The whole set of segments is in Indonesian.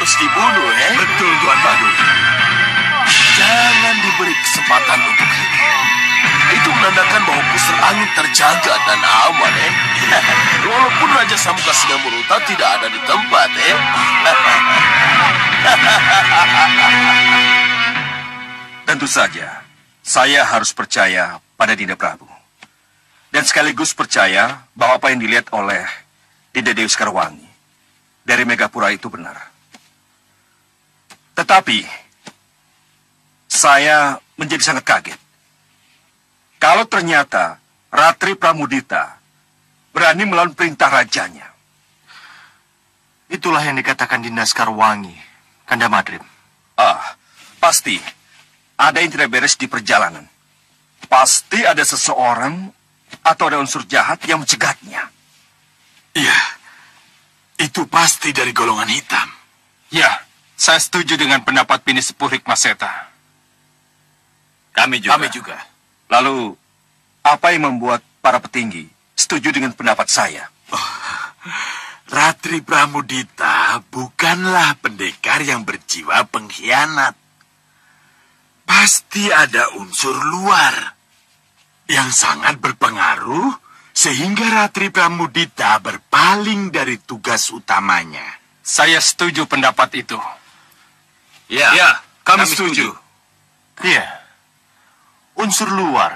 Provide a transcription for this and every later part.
harus dibunuh, Betul, Tuan Badur. Jangan diberi kesempatan untuk hidup. Itu menandakan bahwa pusar angin terjaga dan aman, Walaupun Raja Samuka Singamuruta tidak ada di tempat, Tentu saja, saya harus percaya pada Dinda Prabu. Dan sekaligus percaya bahwa apa yang dilihat oleh Dinda Dewi Sekarwangi dari Megapura itu benar. Tetapi, saya menjadi sangat kaget. Kalau ternyata Ratri Pramudita berani melawan perintah rajanya. Itulah yang dikatakan Dinda Sekarwangi, Kanda Madrim. Pasti ada yang tidak beres di perjalanan. Pasti ada seseorang atau ada unsur jahat yang mencegatnya. Iya, itu pasti dari golongan hitam. Ya, saya setuju dengan pendapat Bini Sepuh Hikmaseta. Kami juga. Lalu, apa yang membuat para petinggi setuju dengan pendapat saya? Ratri Pramudita bukanlah pendekar yang berjiwa pengkhianat. Pasti ada unsur luar yang sangat berpengaruh sehingga Ratri Pramudita berpaling dari tugas utamanya. Saya setuju pendapat itu. Ya, kami setuju. Iya, unsur luar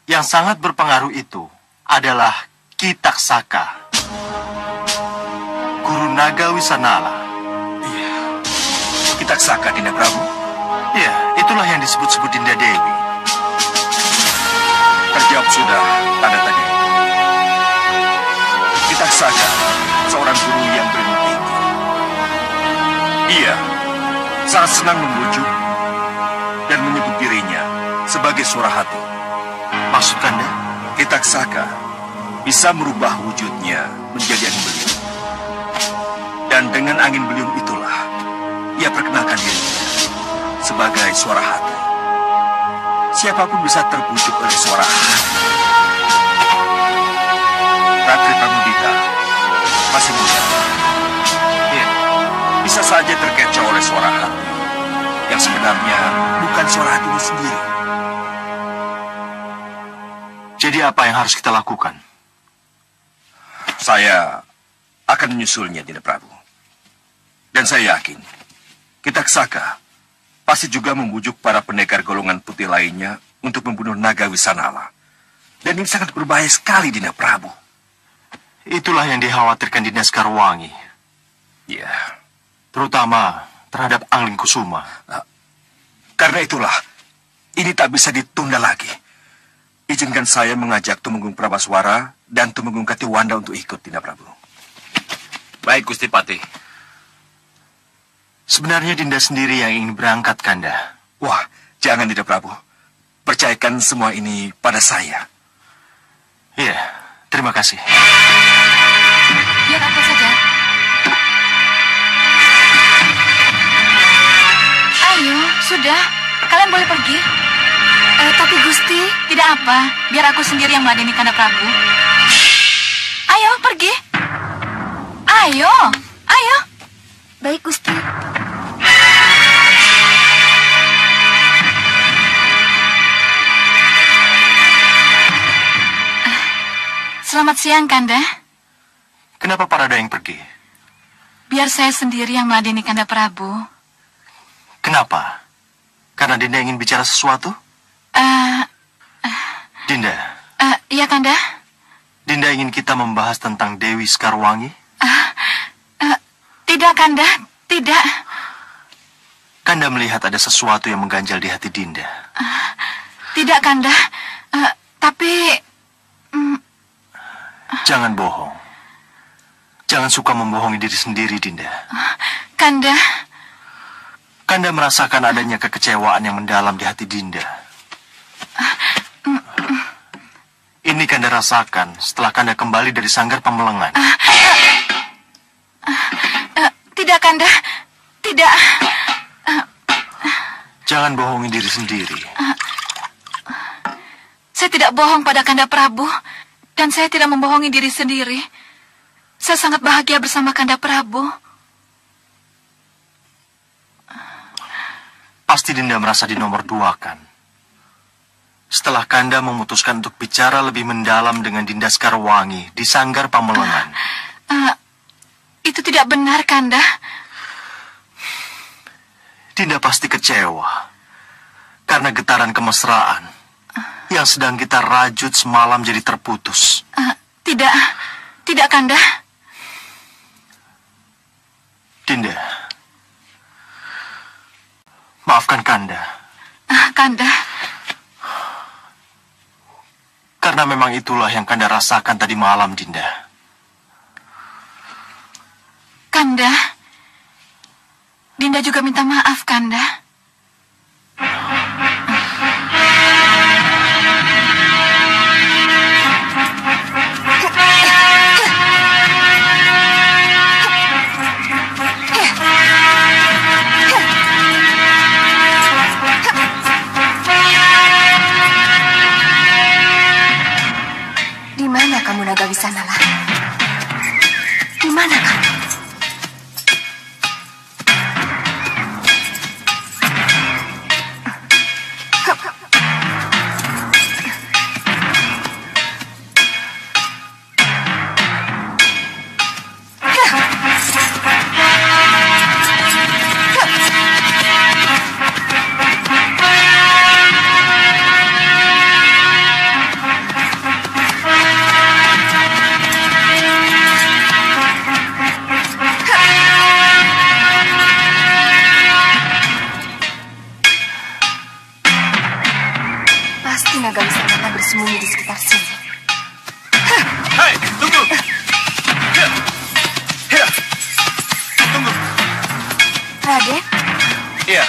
yang sangat berpengaruh itu adalah Kitaksaka, Guru Naga Wisanala. Iya, Kitaksaka, Dinda Prabu. Iya, itulah yang disebut-sebut Dinda Dewi. Terjawab sudah tanda tanya itu. Kitaksaka, seorang guru yang berilmu tinggi. Ia sangat senang membujuk dan menyebut dirinya sebagai suara hati. Maksud Kanda? Kitaksaka bisa merubah wujudnya menjadi angin beliung. Dan dengan angin beliung itulah ia perkenalkan dirinya sebagai suara hati. Siapapun bisa terbujuk oleh suara hati. Ratri Pramudita masih muda. Ya, bisa saja terkecoh oleh suara hati yang sebenarnya bukan suara hatinya sendiri. Jadi apa yang harus kita lakukan? Saya akan menyusulnya, Dinda Prabu. Dan saya yakin, Kitaksaka pasti juga membujuk para pendekar golongan putih lainnya untuk membunuh Naga Wisanala. Dan ini sangat berbahaya sekali, Dinda Prabu. Itulah yang dikhawatirkan Dinda Sekarwangi. Ya. Terutama terhadap Angling Kusuma. Karena itulah, ini tak bisa ditunda lagi. Izinkan saya mengajak Tumenggung Prabaswara dan Tumenggung Katiwanda untuk ikut, Dinda Prabu. Baik, Gusti Patih. Sebenarnya Dinda sendiri yang ingin berangkat, Kanda. Wah, jangan, Dinda Prabu. Percayakan semua ini pada saya. Iya, terima kasih. Biar apa saja. Ayo, sudah. Kalian boleh pergi. Tapi Gusti, tidak apa. Biar aku sendiri yang meladeni Kanda Prabu. Ayo, pergi. Ayo, ayo. Baik, Gusti. Selamat siang, Kanda. Kenapa Parada yang pergi? Biar saya sendiri yang meladeni Kanda Prabu. Kenapa? Karena Dinda ingin bicara sesuatu? Dinda. Iya, Kanda. Dinda ingin kita membahas tentang Dewi Sekarwangi? Tidak, Kanda. Tidak. Kanda melihat ada sesuatu yang mengganjal di hati Dinda. Tidak, Kanda. Tapi... Jangan bohong. Jangan suka membohongi diri sendiri, Dinda. Kanda. Kanda merasakan adanya kekecewaan yang mendalam di hati Dinda. Ini Kanda rasakan setelah Kanda kembali dari sanggar Pamelengan. Tidak, Kanda. Tidak. Jangan bohongi diri sendiri. Saya tidak bohong pada Kanda Prabu. Dan saya tidak membohongi diri sendiri. Saya sangat bahagia bersama Kanda Prabu. Pasti Dinda merasa dinomorduakan. Setelah Kanda memutuskan untuk bicara lebih mendalam dengan Dinda Sekarwangi di Sanggar Pamelengan. Itu tidak benar, Kanda. Dinda pasti kecewa karena getaran kemesraan yang sedang kita rajut semalam jadi terputus. Tidak, Kanda. Dinda, maafkan Kanda. Kanda. Karena memang itulah yang Kanda rasakan tadi malam, Dinda. Kanda. Dinda juga minta maaf, Kanda. Di mana kamu, Nagawisanala? Di mana kamu? Nagawisanala bersembunyi di sekitar sini. Hei, tunggu! Tunggu! Raden? Iya,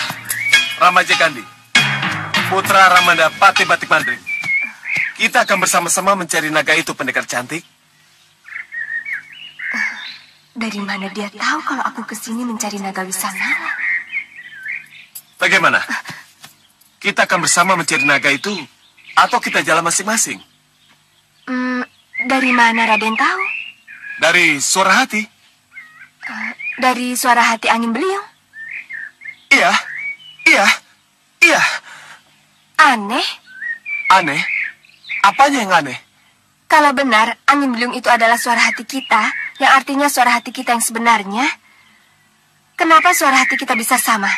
Ramaja Kandi. Putra Ramanda Pati Batik Mandring. Kita akan bersama-sama mencari naga itu, pendekar cantik. Dari mana dia tahu kalau aku kesini mencari Nagawisanala? Bagaimana? Kita akan bersama mencari naga itu, atau kita jalan masing-masing? Dari mana Raden tahu? Dari suara hati. Dari suara hati angin beliung? Iya. Aneh? Aneh? Apanya yang aneh? Kalau benar angin beliung itu adalah suara hati kita, yang artinya suara hati kita yang sebenarnya, kenapa suara hati kita bisa sama?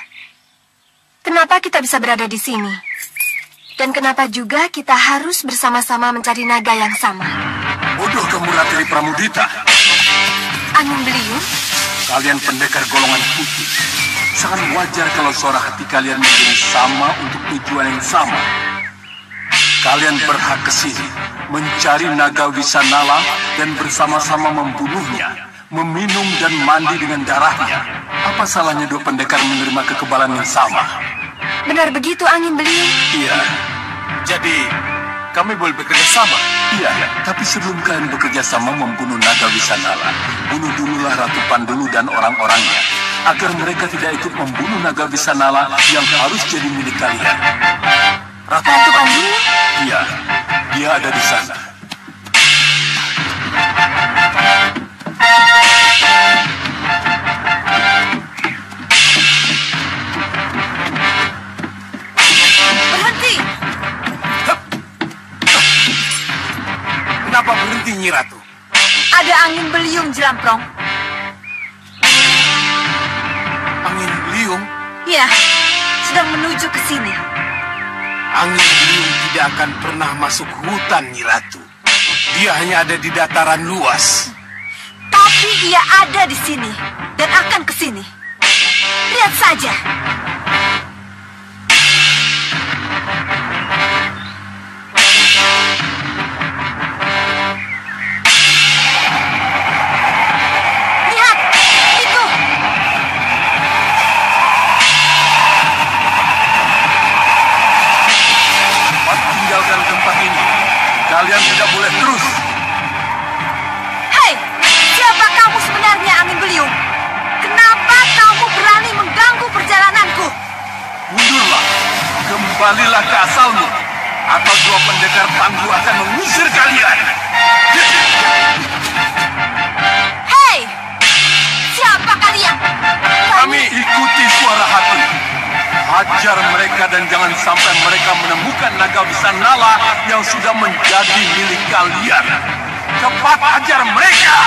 Kenapa kita bisa berada di sini? Dan kenapa juga kita harus bersama-sama mencari naga yang sama? Bodoh kamu Ratri Pramudita. Angin beliung? Kalian pendekar golongan putih. Sangat wajar kalau suara hati kalian menjadi sama untuk tujuan yang sama. Kalian berhak ke sini, mencari Nagawisanala dan bersama-sama membunuhnya, meminum dan mandi dengan darahnya. Apa salahnya dua pendekar menerima kekebalan yang sama? Benar begitu angin beliung? Iya. Jadi, kami boleh bekerja sama? Iya, tapi sebelum kalian bekerja sama membunuh Nagawisanala, bunuh dululah Ratu Pandulu dan orang-orangnya, agar mereka tidak ikut membunuh Nagawisanala yang harus jadi milik kalian. Ratu Pandulu? Iya, dia ada di sana. Berhenti! Kenapa berhenti, Nyi Ratu? Ada angin beliung, Jelamprong. Angin beliung? Ya, sedang menuju ke sini. Angin beliung tidak akan pernah masuk hutan, Nyi Ratu. Dia hanya ada di dataran luas. Tapi ia ada di sini dan akan ke sini. Lihat saja. Lihat, itu. Cepat tinggalkan tempat ini. Kalian tidak boleh terus. Hei, siapa kamu sebenarnya angin beliung? Kenapa kamu berani mengganggu perjalananku? Mundurlah. Kembalilah ke asalmu. Atau dua pendekar tangguh akan mengusir kalian. Hei, siapa kalian? Kami ikuti suara hati. Hajar mereka. dan jangan sampai mereka menemukan naga Wisanala yang sudah menjadi milik kalian. Cepat hajar mereka!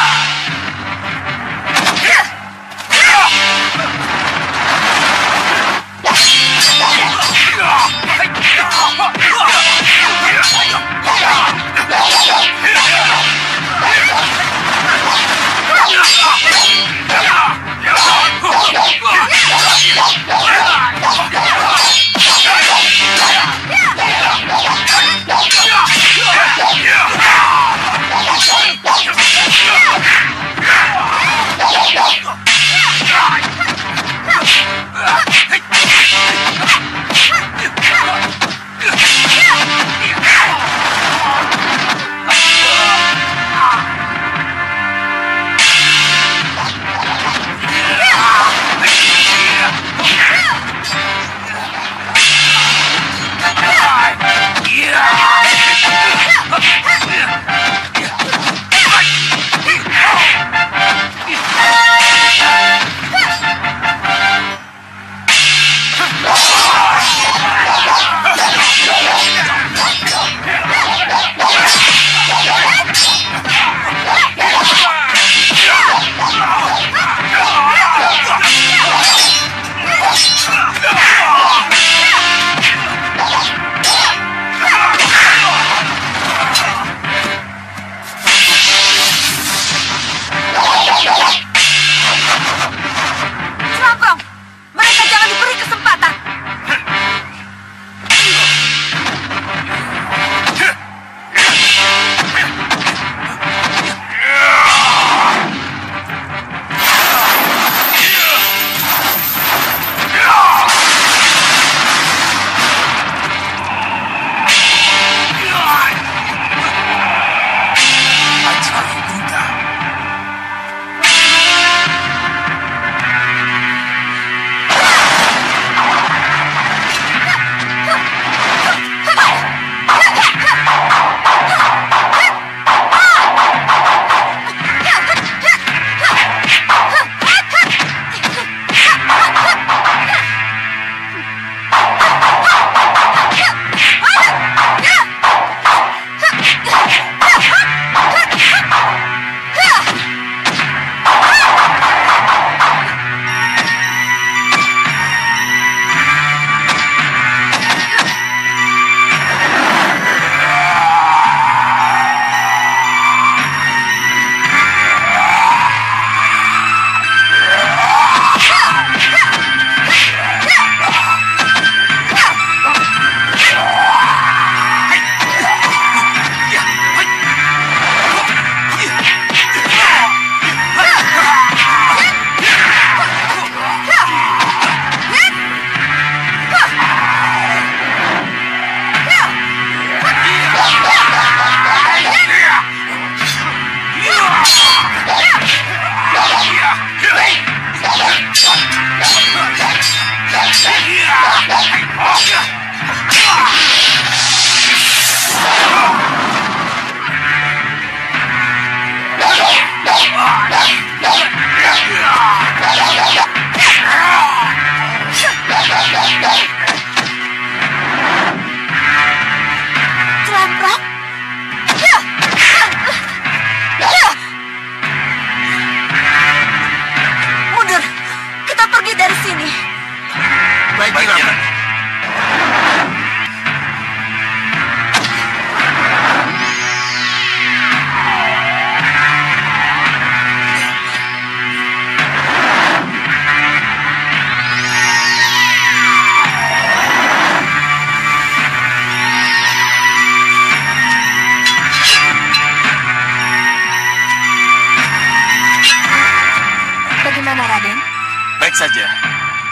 saja.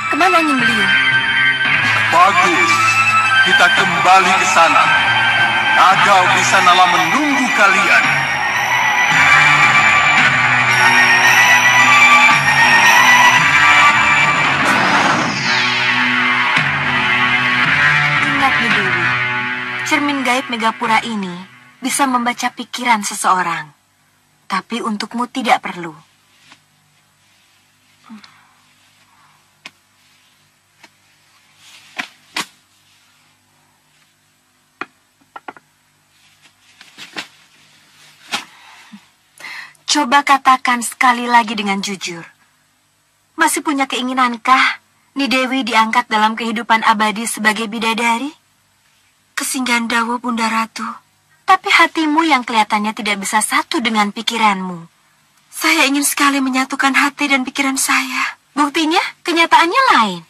Kemana Nying Beliung? Bagus, kita kembali ke sana. Naga Wisanala menunggu kalian. Ingat Nyi Dewi, cermin gaib Megapura ini bisa membaca pikiran seseorang. Tapi untukmu tidak perlu. Coba katakan sekali lagi dengan jujur. Masih punya keinginankah Nidewi diangkat dalam kehidupan abadi sebagai bidadari? Kesinggandawa Bunda Ratu, tapi hatimu yang kelihatannya tidak bisa satu dengan pikiranmu. Saya ingin sekali menyatukan hati dan pikiran saya. Buktinya, kenyataannya lain.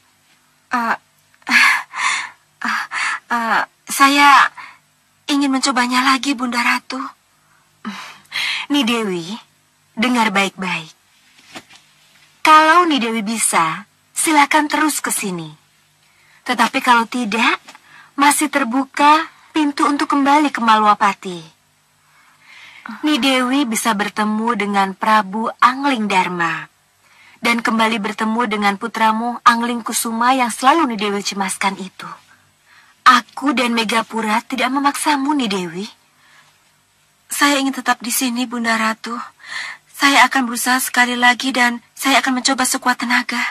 Saya ingin mencobanya lagi, Bunda Ratu. Nidewi, dengar baik-baik. Kalau Nidewi bisa, silakan terus ke sini. Tetapi kalau tidak, masih terbuka pintu untuk kembali ke Malwapati. Nidewi bisa bertemu dengan Prabu Angling Dharma dan kembali bertemu dengan putramu Angling Kusuma yang selalu Nidewi cemaskan itu. Aku dan Megapura tidak memaksamu, Nidewi. Saya ingin tetap di sini, Bunda Ratu. Saya akan berusaha sekali lagi dan saya akan mencoba sekuat tenaga.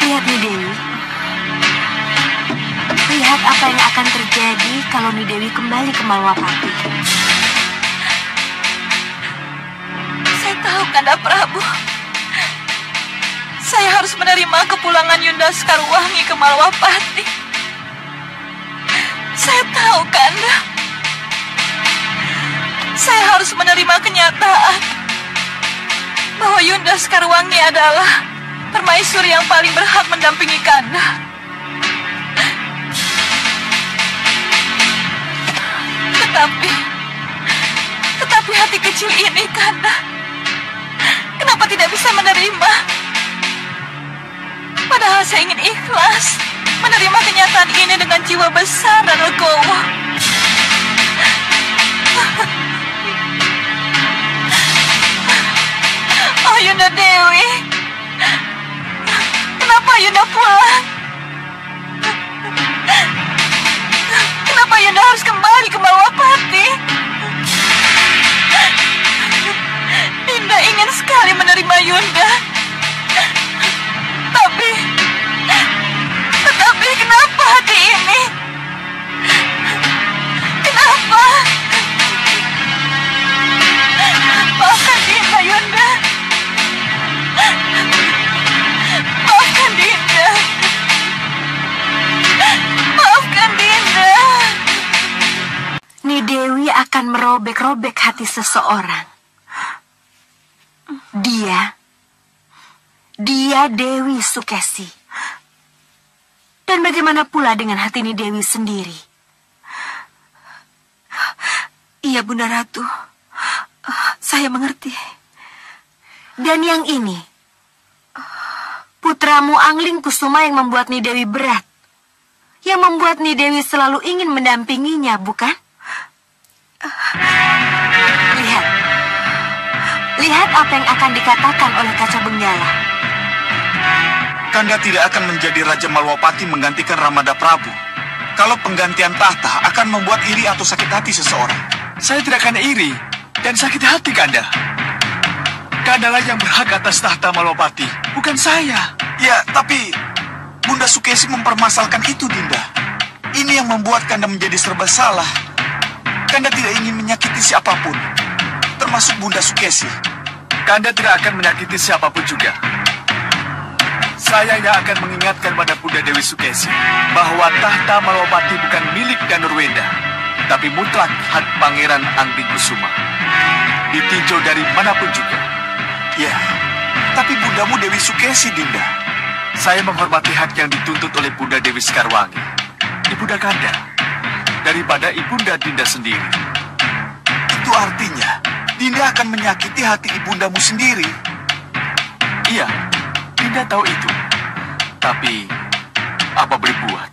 Lihat, Nidewi. Lihat apa yang akan terjadi kalau Nidewi kembali ke Malwapati. Saya tahu, Kanda Prabu. Saya harus menerima kepulangan Yunda Sekarwangi ke Malwapati. Saya tahu, Kanda. Saya harus menerima kenyataan bahwa Yunda Sekarwangi adalah permaisuri yang paling berhak mendampingi Kanda. Tetapi hati kecil ini, Kanda, kenapa tidak bisa menerima? Padahal saya ingin ikhlas menerima kenyataan ini dengan jiwa besar dan legowo. Oh, Yunda Dewi, kenapa Yunda pulang? Kenapa Yunda harus kembali ke Malwapati? Dinda ingin sekali menerima Yunda. Tetapi kenapa hati ini? Kenapa? Maafkan Dinda, Yunda. Maafkan Dinda. Maafkan Dinda. Nidewi akan merobek-robek hati seseorang. Dia Dewi Sukesi. Dan bagaimana pula dengan hati Nidewi sendiri? Iya, Bunda Ratu. Saya mengerti. Dan yang ini, putramu Angling Kusuma yang membuat Nidewi berat. Yang membuat Nidewi selalu ingin mendampinginya, bukan? Lihat apa yang akan dikatakan oleh Kaca Benggala. Kanda tidak akan menjadi Raja Malwapati menggantikan Ramada Prabu. Kalau penggantian tahta akan membuat iri atau sakit hati seseorang. Saya tidak akan iri dan sakit hati, Kanda. Kandalah yang berhak atas tahta Malwapati, bukan saya. Ya, tapi Bunda Sukesi mempermasalahkan itu, Dinda. Ini yang membuat Kanda menjadi serba salah. Kanda tidak ingin menyakiti siapapun, termasuk Bunda Sukesi. Kanda tidak akan menyakiti siapapun juga. Saya yang akan mengingatkan pada Bunda Dewi Sukesi bahwa tahta Malwapati bukan milik Danurwenda, tapi mutlak hak Pangeran Angling Kusuma. Ditinjau dari manapun juga. Ya, tapi bundamu Dewi Sukesi, Dinda. Saya menghormati hak yang dituntut oleh Bunda Dewi Sekarwangi, Ibunda Kanda, daripada Ibunda Dinda sendiri. Itu artinya Dinda akan menyakiti hati ibundamu sendiri. Iya, Dinda tahu itu. Tapi, apa boleh buat?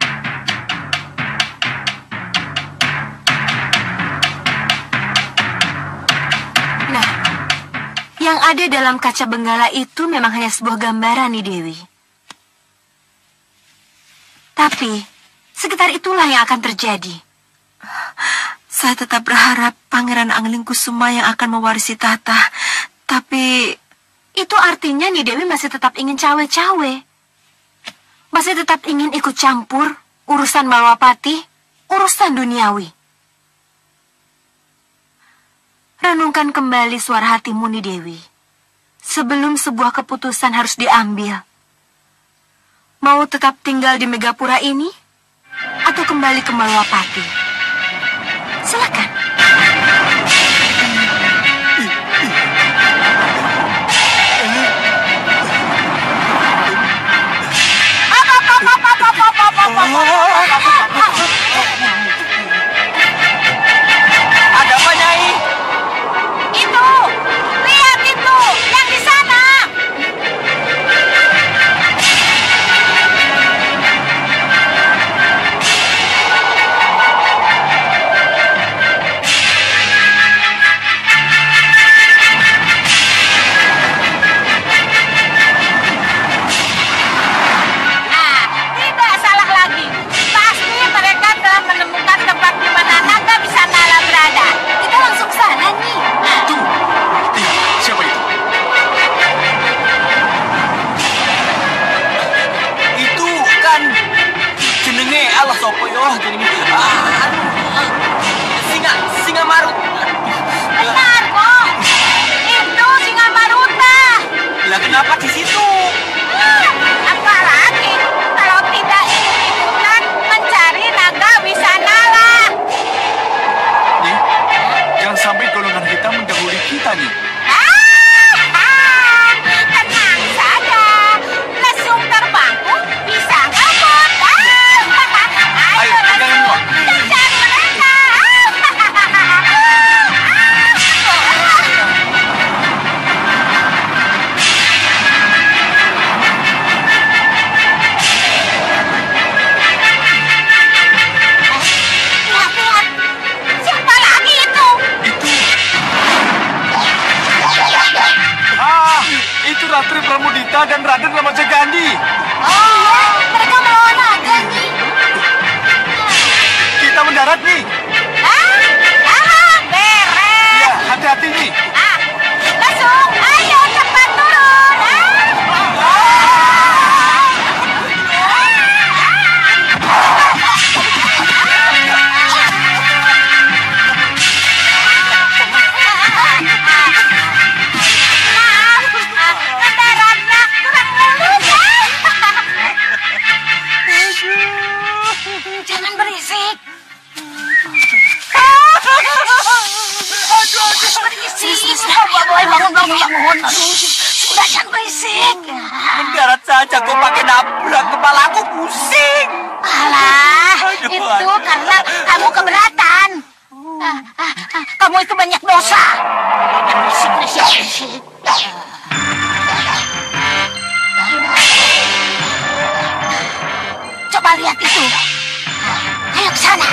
Nah, yang ada dalam Kaca Benggala itu memang hanya sebuah gambaran, nih Dewi. Tapi, sekitar itulah yang akan terjadi. Saya tetap berharap Pangeran Angling Kusuma yang akan mewarisi tahta. Tapi, itu artinya nih Dewi masih tetap ingin cawe-cawe. Masih tetap ingin ikut campur urusan Malwapati, urusan duniawi. Renungkan kembali suara hatimu, Ni Dewi. Sebelum sebuah keputusan harus diambil. Mau tetap tinggal di Megapura ini? Atau kembali ke Malwapati? Silakan. Ada apa, Nyai? Itu, lihat itu, yang di sana. Tidak salah lagi. Pasti mereka telah menemukan tempat di mana naga bisa nala berada. Kita langsung sana, Nyi. Siapa itu? Itu kan jenenge Allah sopo yo jenenge. Singa marut. Benar kok. Itu singa maruta. Lah kenapa di situ? Apalagi kalau tidak ikut-ikutan mencari naga Wisanala. Nyi, jangan sampai golongan hitam mendahului kita, Nyi. Tenang saja. Lesung terbangku bisa ngebut. Ayo, pegangan semua. Kejar mereka. Lihat-lihat. Siapa lagi itu? Itu Ratri Pramudita dan Raden Lamajagandi. Oh, mereka melawan naga, Nyi. Kita mendarat, Nyi. Beres. Ya, hati-hati, Nyi. Langsung, ayo cepat turun. Mendaratlah kurang mulus. Jangan berisik. Boy, bangun, bangun. Sudah, jangan berisik. Mendarat saja kok pakai nabrak, kepalaku pusing. Alah, itu karena kamu keberatan. Kamu itu banyak dosa. Berisik. Coba lihat itu. Ayo ke sana.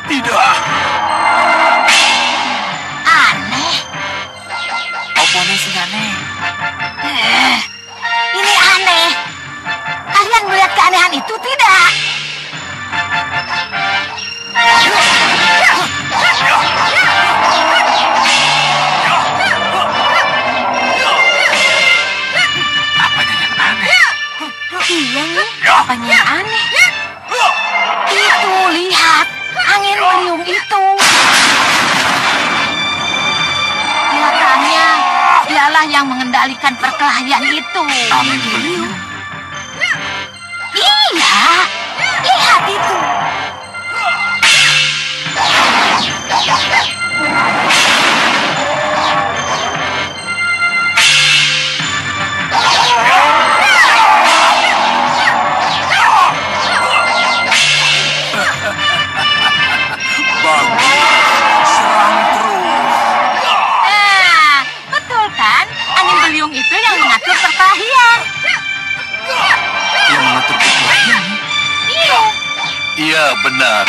Tidak. Aneh. Opone sing aneh. Ini aneh. Kalian melihat keanehan itu tidak? Iya nih, apanya yang aneh? Itu, lihat, angin beliung itu. Kelihatannya, dialah yang mengendalikan perkelahian itu. Angin beliung. Iya, lihat itu. Bagus. Serang terus. Betul kan? Angin beliung itu yang mengatur perkelahian. Yang mengatur perkelahian. Iya. Iya, benar.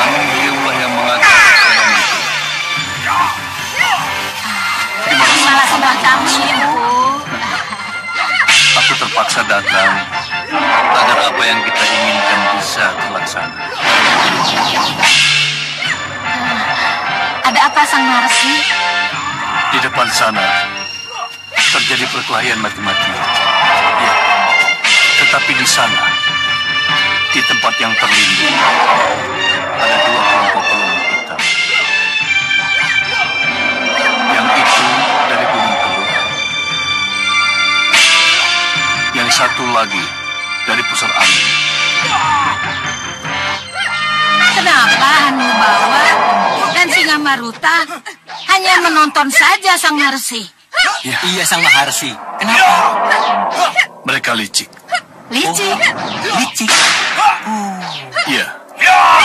Angin beliunglah yang mengatur perkelahian itu. Terima kasih banyak kami, Bu. terpaksa datang agar apa yang kita inginkan bisa terlaksana. Ada apa, Sang Maharsi? Di depan sana terjadi perkelahian mati-matian. Ya, tetapi di sana, di tempat yang terlindung, ada dua kelompok peluru hitam. Yang itu dari Gunung Kelut. Yang satu lagi dari pusar angin. Kenapa Hanu Bawa dan Singa Maruta hanya menonton saja Sang Maharsi? Ya. Iya, Sang Maharsi. Kenapa? Mereka licik. Licik? Licik? Iya.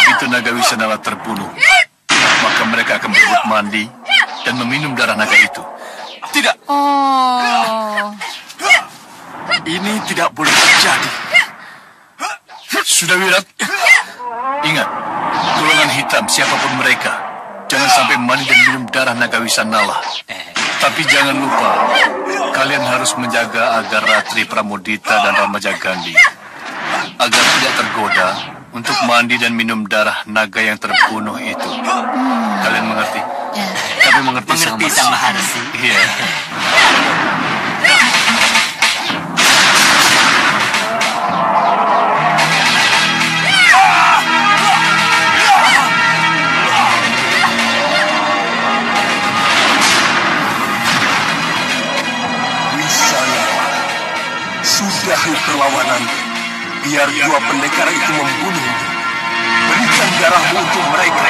Begitu Naga Wisanala terbunuh, maka mereka akan berebut mandi dan meminum darah naga itu. Tidak. Oh. Ini tidak boleh terjadi. Sudah, Wirat. Ingat, golongan hitam siapapun mereka, jangan sampai mandi dan minum darah Naga Wisanala. Tapi jangan lupa, kalian harus menjaga agar Ratri Pramudita dan Ramaja Gandhi agar tidak tergoda untuk mandi dan minum darah naga yang terbunuh itu. Kalian mengerti? Kami mengerti, Sang Maharsi. Iya. Sudahi perlawanan. Biar dua pendekar itu membunuh. Berikan darahmu untuk mereka.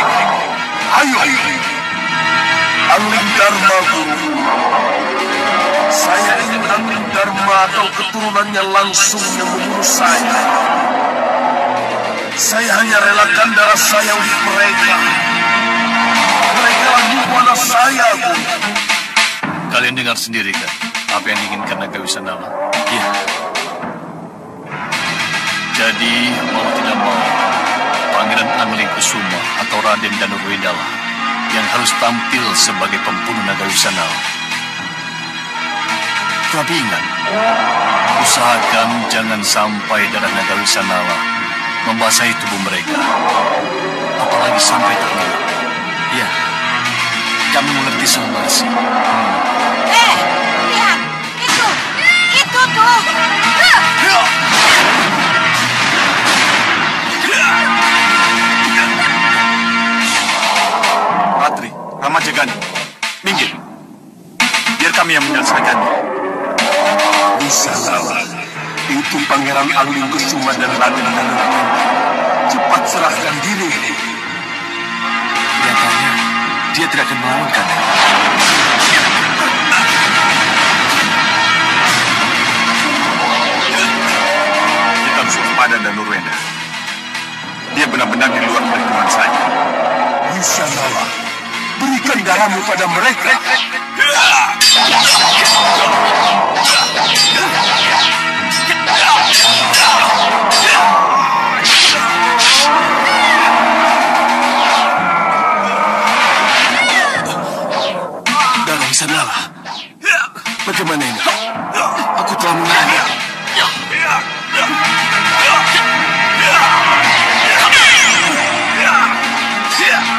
Ayo. Angling Dharma, Guru. Saya ingin Angling Dharma atau keturunannya langsung yang membunuh saya. Saya hanya relakan darah saya untuk mereka. Mereka lagi buana saya, Guru. Kalian dengar sendiri kan apa yang diinginkan Naga Wisanala? Iya. Jadi, mau tidak mau, Pangeran Angling Kusuma atau Raden Danurwendala yang harus tampil sebagai pembunuh Naga Wisanala. Tapi ingat, usahakan jangan sampai darah Naga Wisanala membasahi tubuh mereka. Apalagi sampai terlihat. Ya, kami mengerti, Sang Maharsi. Lihat, itu tuh. Ratri, Ramaja Gandhi, minggir. Biar kami yang menyelesaikannya. Wisanala, itu Pangeran Angling Kusuma dan Raden Danurwendala. Cepat serahkan diri. Kelihatannya dia tidak akan melawankan. Kita harus waspada Danurwendala. Dia benar-benar di luar perhitungan saya. Wisanala, berikan darahmu pada mereka. Darah Wisanala. Bagaimana ini? Aku telah mengalir.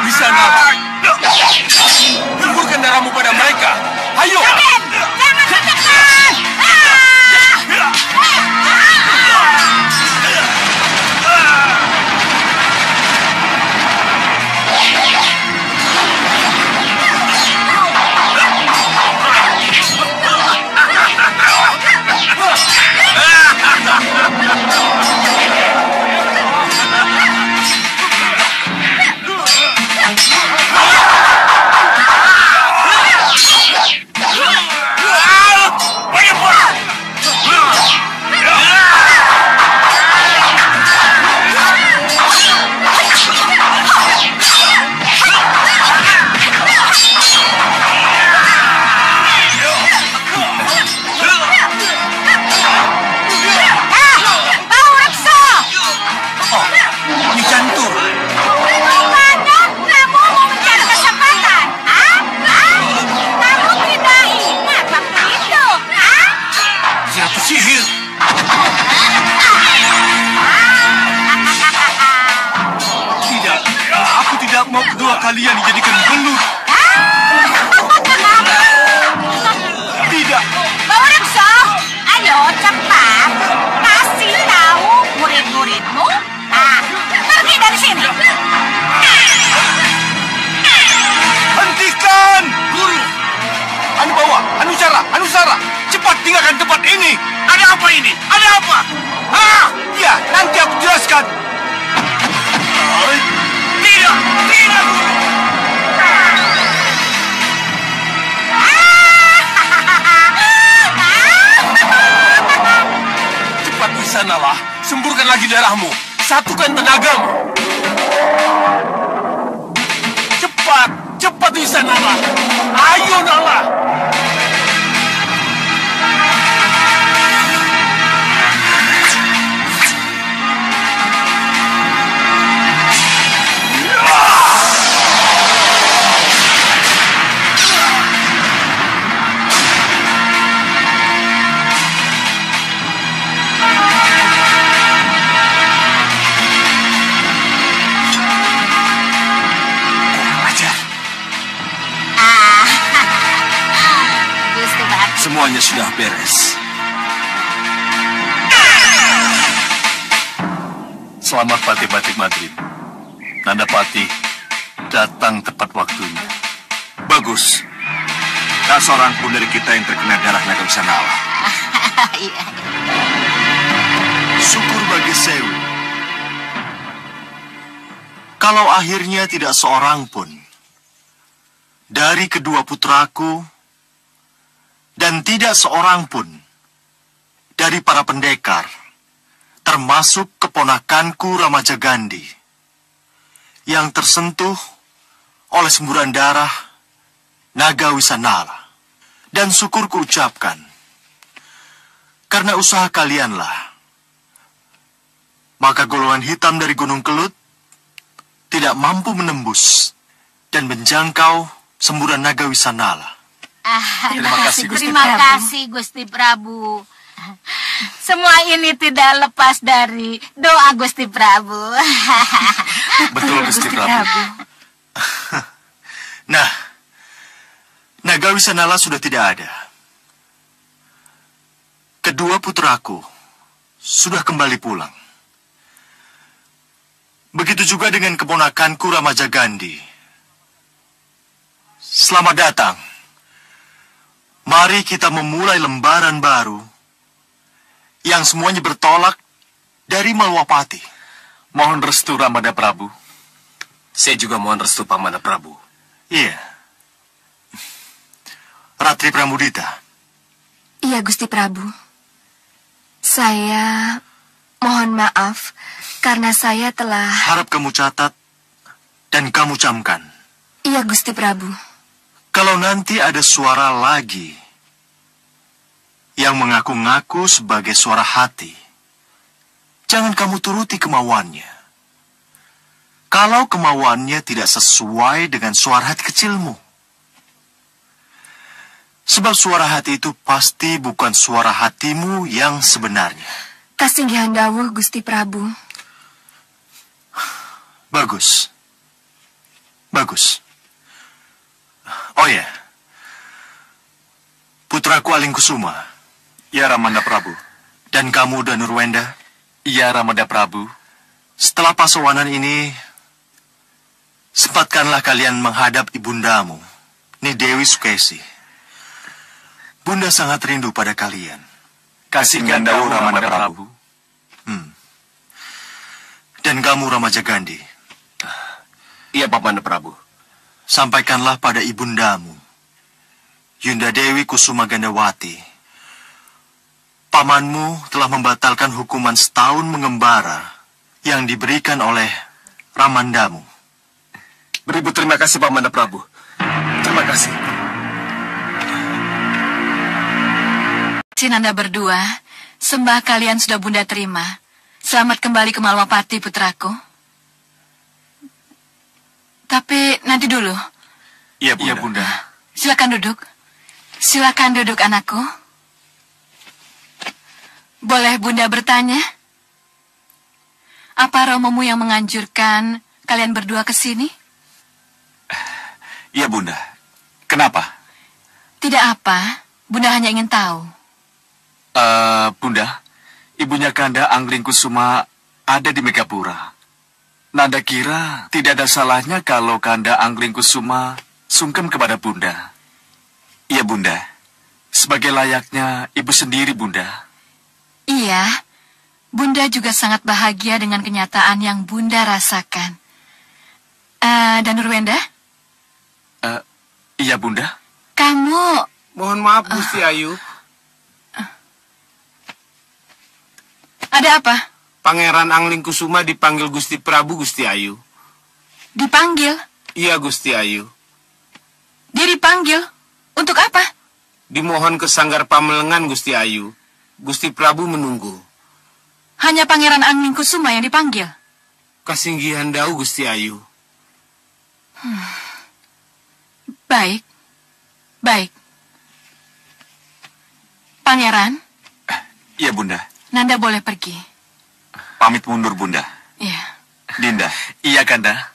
Wisanala, tumpulkan darahmu pada mereka. Ayo. Jangan mendekat. Sihir. Tidak, aku tidak mau kedua kalian dijadikan belut. Tidak. Bau Rekso, ayo cepat kasih tahu murid-muridmu. Pergi dari sini. Hentikan! Guru! Anu bawa, Anu Sara, cepat tinggalkan tempat ini. Ada apa ini? Ada apa? Ya, nanti aku jelaskan. Tidak, tidak, Guru. Cepat di sanalah, semburkan lagi darahmu. Satukan tenagamu. Cepat di sanalah. Ayo Nala. Semuanya sudah beres. Selamat Patih Batik Madrid. Nandapati datang tepat waktunya. Bagus. Tak seorang pun dari kita yang terkena darah naga Wisanala. Syukur bagi Sewu. Kalau akhirnya tidak seorang pun dari kedua putraku dan tidak seorang pun dari para pendekar, termasuk keponakanku Ramajagandhi, yang tersentuh oleh semburan darah naga Wisanala. Dan syukur ku ucapkan, karena usaha kalianlah, maka golongan hitam dari Gunung Kelut tidak mampu menembus dan menjangkau semburan naga Wisanala. Terima kasih Gusti Prabu. Semua ini tidak lepas dari doa Gusti Prabu. Betul Gusti Prabu. Nah, naga Wisanala sudah tidak ada. Kedua putraku sudah kembali pulang. Begitu juga dengan keponakanku Ramajagandhi. Selamat datang. Mari kita memulai lembaran baru yang semuanya bertolak dari Malwapati. Mohon restu Ramada Prabu. Saya juga mohon restu Pamana Prabu. Iya. Ratri Pramudita. Iya, Gusti Prabu. Saya mohon maaf karena saya telah... Harap kamu catat dan kamu camkan. Iya, Gusti Prabu. Kalau nanti ada suara lagi yang mengaku-ngaku sebagai suara hati, jangan kamu turuti kemauannya. Kalau kemauannya tidak sesuai dengan suara hati kecilmu. Sebab suara hati itu pasti bukan suara hatimu yang sebenarnya. Kasinggihan dawuh, Gusti Prabu. Bagus. Bagus. Oh ya, putraku Alingkusuma. Ya Ramanda Prabu. Dan kamu Danurwenda. Ya Ramanda Prabu. Setelah pasawanan ini, sempatkanlah kalian menghadap ibundamu, Ni Dewi Sukesi. Bunda sangat rindu pada kalian. Kasinggihan dawuh Ramanda Prabu. Dan kamu Ramajagandhi. Iya Pamana Prabu. Sampaikanlah pada ibundamu, Yunda Dewi Kusuma Gandawati, pamanmu telah membatalkan hukuman setahun mengembara yang diberikan oleh Ramandamu. Beribu terima kasih Pamana Prabu. Terima kasih. Cinanda berdua, sembah kalian sudah Bunda terima. Selamat kembali ke Malwapati, putraku. Tapi nanti dulu. Iya, Bunda. Iya, Bunda. Silakan duduk. Silakan duduk, anakku. Boleh Bunda bertanya? Apa Romomu yang menganjurkan kalian berdua ke sini? Iya, Bunda. Kenapa? Tidak apa, Bunda hanya ingin tahu. Bunda, ibunya Kanda Angling Kusuma ada di Megapura. Nanda kira tidak ada salahnya kalau Kanda Angling Kusuma sungkem kepada Bunda. Iya, Bunda. Sebagai layaknya ibu sendiri, Bunda. Iya, Bunda juga sangat bahagia dengan kenyataan yang Bunda rasakan. Dan Nurwenda? Iya, Bunda. Kamu... Mohon maaf, Gusti Ayu. Ada apa? Pangeran Angling Kusuma dipanggil Gusti Prabu, Gusti Ayu. Dipanggil? Iya, Gusti Ayu. Dia dipanggil? Untuk apa? Dimohon ke Sanggar Pamelengan, Gusti Ayu. Gusti Prabu menunggu. Hanya Pangeran Angling Kusuma yang dipanggil? Kasinggihan Dau, Gusti Ayu. Baik. Baik. Pangeran? Iya, Bunda. Nanda boleh pergi. Pamit mundur, Bunda. Iya. Dinda. Iya, Kanda.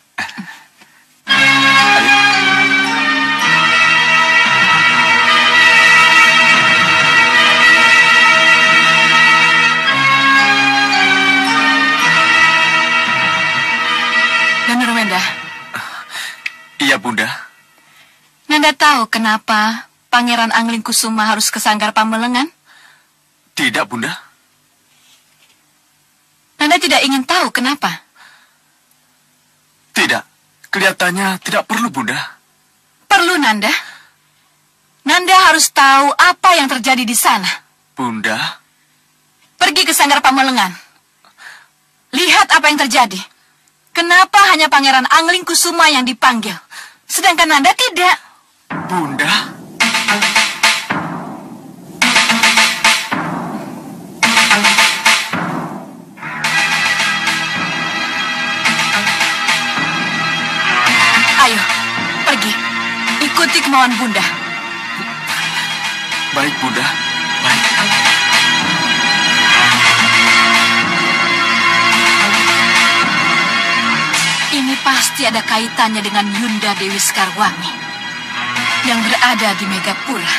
Dan Nurwenda? Iya, Bunda. Nanda tahu kenapa Pangeran Angling Kusuma harus ke Sanggar Pamelengan? Tidak, Bunda. Nanda tidak ingin tahu kenapa? Tidak. Kelihatannya tidak perlu, Bunda. Perlu, Nanda. Nanda harus tahu apa yang terjadi di sana. Bunda? Pergi ke Sanggar Pamelengan. Lihat apa yang terjadi. Kenapa hanya Pangeran Angling Kusuma yang dipanggil, sedangkan Nanda tidak? Bunda? Ayo, pergi. Ikuti kemauan Bunda. Baik, Bunda. Baik. Ini pasti ada kaitannya dengan Yunda Dewi Sekarwangi yang berada di Megapura.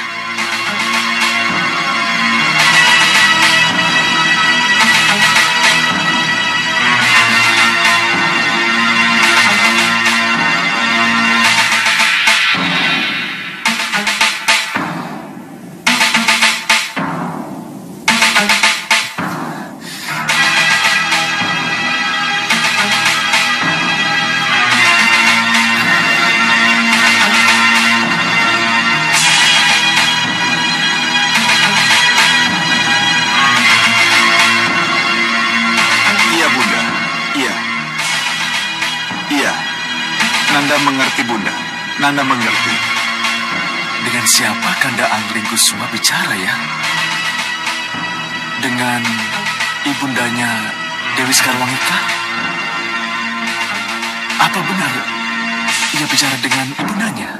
Nanda mengerti, Bunda. Nanda mengerti. Dengan siapa Kanda Angling Kusuma bicara ya? Dengan ibundanya Dewi Sekarwangi kah? Apa benar ia bicara dengan ibundanya?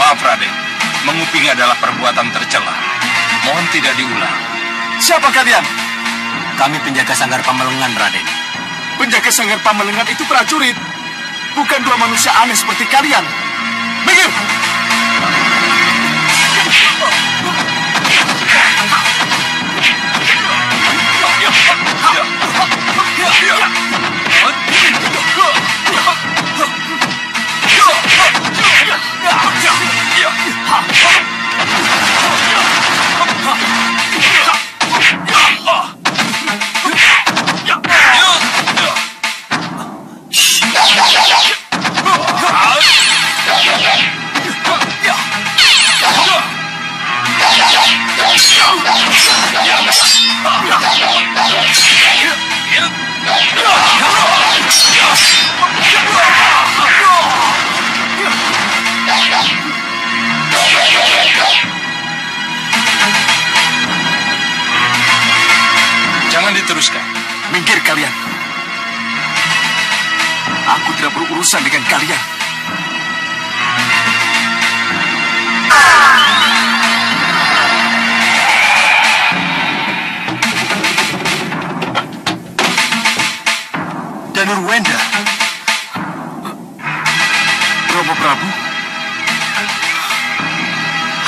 Maaf, Raden. Menguping adalah perbuatan tercela. Mohon tidak diulang. Siapa kalian? Kami penjaga Sanggar Pamelengan, Raden. Penjaga Sanggar Pamelengan itu prajurit. Bukan dua manusia aneh seperti kalian. Minggir! Jangan diteruskan. Minggir kalian. Aku tidak berurusan dengan kalian. Prabu,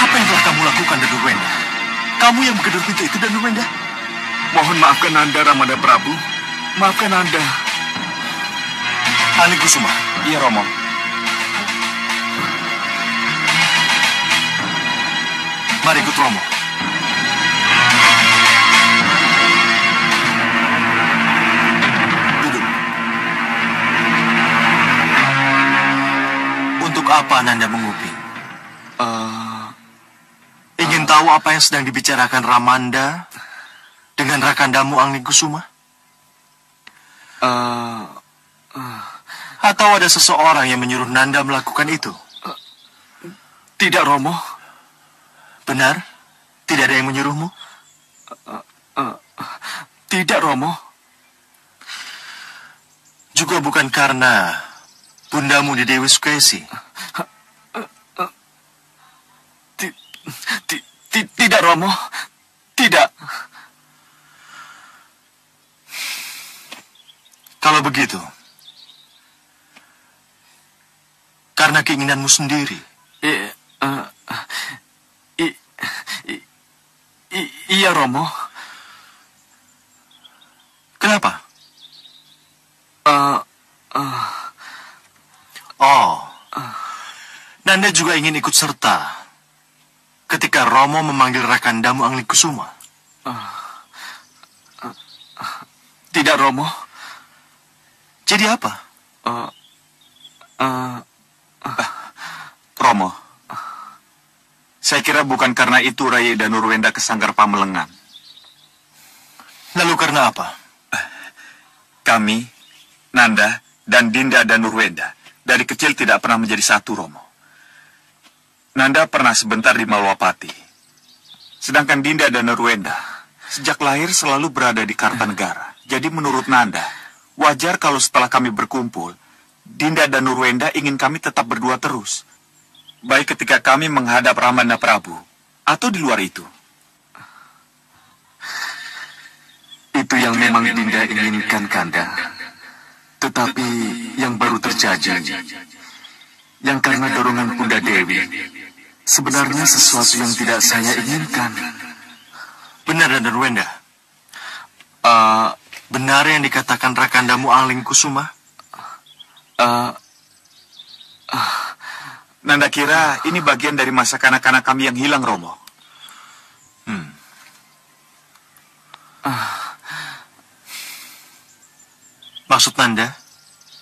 apa yang telah kamu lakukan, Danurwenda? Kamu yang menggedor pintu itu, Danurwenda? Mohon maafkan Nanda, Ramanda Prabu. Maafkan Nanda. Angling-Kusuma. Iya, Romo. Mari ikut Romo. Duduk. Untuk apa Nanda menguping? Ingin tahu apa yang sedang dibicarakan Ramanda dengan Rakandamu Angling-Kusuma? Atau ada seseorang yang menyuruh Nanda melakukan itu? Tidak, Romo. Benar? Tidak ada yang menyuruhmu? Tidak, Romo. Juga bukan karena bundamu di Dewi Sukesi? Tidak, Romo. Tidak. Kalau begitu, karena keinginanmu sendiri. Iya, Romo. Kenapa? Nanda juga ingin ikut serta ketika Romo memanggil Rakandamu Angling-Kusuma. Tidak, Romo. Jadi apa? Romo, saya kira bukan karena itu Rai Danurwenda ke Sanggar Pamelengan. Lalu karena apa? Kami, Nanda, dan Dinda Danurwenda dari kecil tidak pernah menjadi satu, Romo. Nanda pernah sebentar di Malwapati. Sedangkan Dinda Danurwenda sejak lahir selalu berada di Kartanegara. Jadi menurut Nanda, wajar kalau setelah kami berkumpul, Dinda Danurwenda ingin kami tetap berdua terus. Baik ketika kami menghadap Ramanda Prabu, atau di luar itu. Itu yang memang Dinda inginkan, Kanda. Tetapi yang baru terjadi, yang karena dorongan Bunda Dewi, sebenarnya sesuatu yang tidak saya inginkan. Benar, Danurwenda. Benar yang dikatakan Rakandamu Angling-Kusuma? Nanda kira ini bagian dari masa kanak-kanak kami yang hilang, Romo. Maksud Nanda?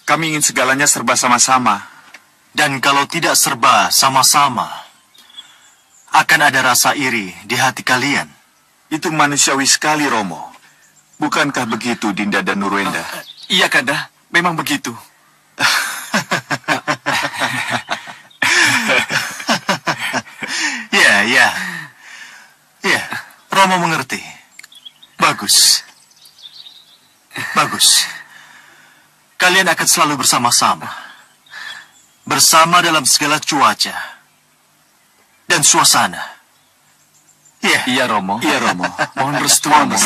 Kami ingin segalanya serba sama-sama. Dan kalau tidak serba sama-sama, akan ada rasa iri di hati kalian. Itu manusiawi sekali, Romo. Bukankah begitu, Dinda Danurwenda? Iya, Kanda. Memang begitu. Ya, Romo mengerti. Bagus. Kalian akan selalu bersama-sama. Bersama dalam segala cuaca dan suasana. Iya, Romo. Mohon restu, Romo.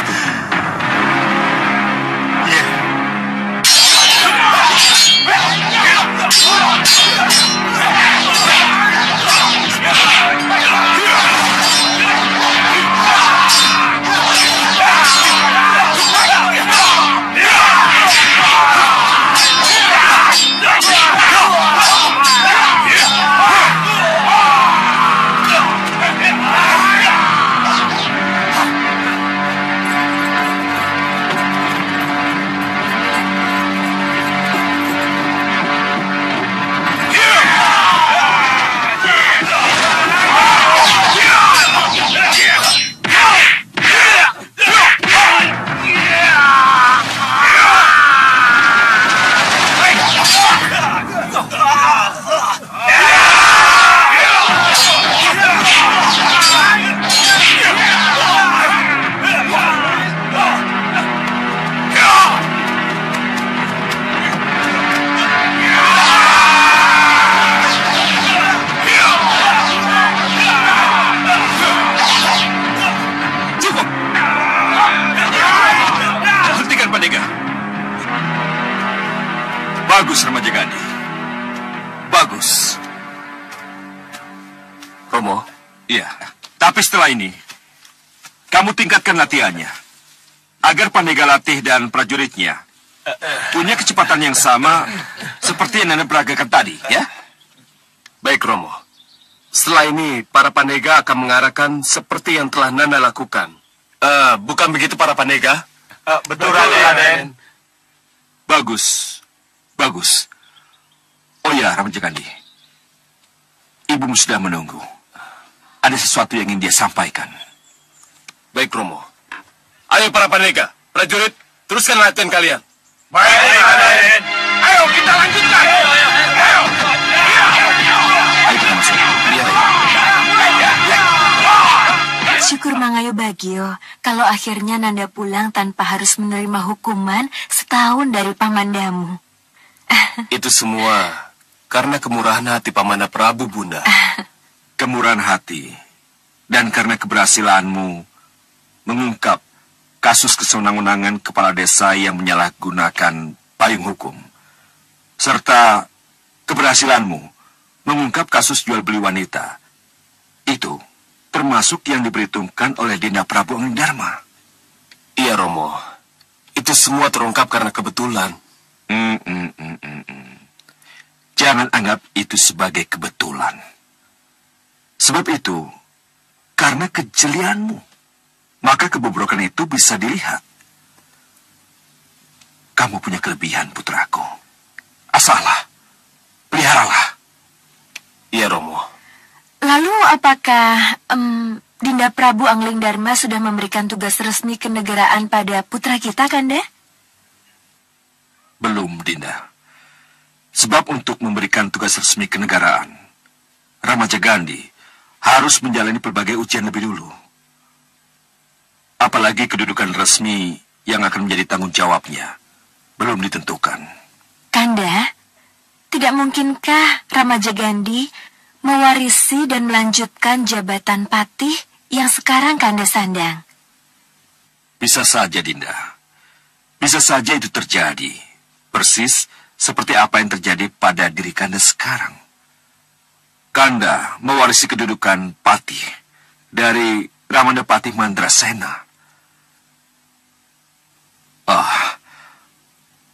Romo? Iya. Tapi setelah ini, kamu tingkatkan latihannya. Agar Pandega Latih dan prajuritnya punya kecepatan yang sama seperti yang Nanda peragakan tadi, ya? Baik, Romo. Setelah ini, para Pandega akan mengarahkan seperti yang telah Nanda lakukan. Bukan begitu, para Pandega? Betul, Raden. Bagus. Bagus. Oh ya, Ramajagandi. Ibumu sudah menunggu. Ada sesuatu yang ingin dia sampaikan. Baik, Romo. Ayo para Pandega, prajurit, teruskan latihan kalian. Baik, Raden. Ayo kita lanjutkan. Ayo. Ayo kita masuk. Biar Syukur Mangayo Bagio kalau akhirnya Nanda pulang tanpa harus menerima hukuman setahun dari pamandamu. Itu semua karena kemurahan hati Pamanda Prabu, Bunda. kemurahan hati dan karena keberhasilanmu mengungkap kasus kesenang-wenangan kepala desa yang menyalahgunakan payung hukum, serta keberhasilanmu mengungkap kasus jual beli wanita. Itu termasuk yang diperhitungkan oleh Dinda Prabu Anggindarma. Iya, Romo. Itu semua terungkap karena kebetulan. Jangan anggap itu sebagai kebetulan. Sebab itu, karena kejelianmu, maka kebobrokan itu bisa dilihat. Kamu punya kelebihan, putraku. Asahlah, peliharalah. Iya, Romo. Lalu apakah Dinda Prabu Anglingdarma sudah memberikan tugas resmi kenegaraan pada putra kita, Kanda? Belum, Dinda. Sebab untuk memberikan tugas resmi kenegaraan, Ramajagandi harus menjalani berbagai ujian lebih dulu. Apalagi kedudukan resmi yang akan menjadi tanggung jawabnya belum ditentukan. Kanda, tidak mungkinkah Ramajagandi mewarisi dan melanjutkan jabatan patih yang sekarang Kanda sandang? Bisa saja, Dinda. Bisa saja itu terjadi. Persis seperti apa yang terjadi pada diri Kanda sekarang. Kanda mewarisi kedudukan patih dari Ramandapati Mandrasena.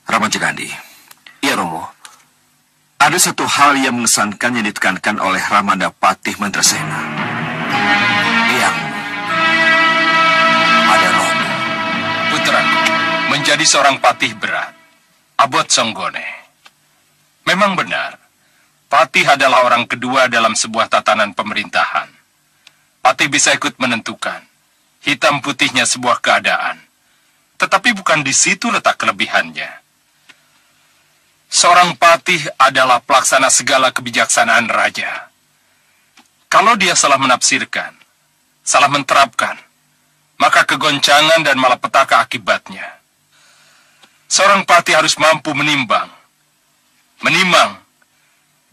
Ramajagandi. Iya, Romo. Ada satu hal yang mengesankan yang ditekankan oleh Ramandapati Mandrasena. Yang pada Romo. Putraku, menjadi seorang patih berat. Abot Songgone. Memang benar, patih adalah orang kedua dalam sebuah tatanan pemerintahan. Patih bisa ikut menentukan hitam putihnya sebuah keadaan. Tetapi bukan di situ letak kelebihannya. Seorang patih adalah pelaksana segala kebijaksanaan raja. Kalau dia salah menafsirkan, salah menerapkan, maka kegoncangan dan malapetaka akibatnya. Seorang patih harus mampu menimang,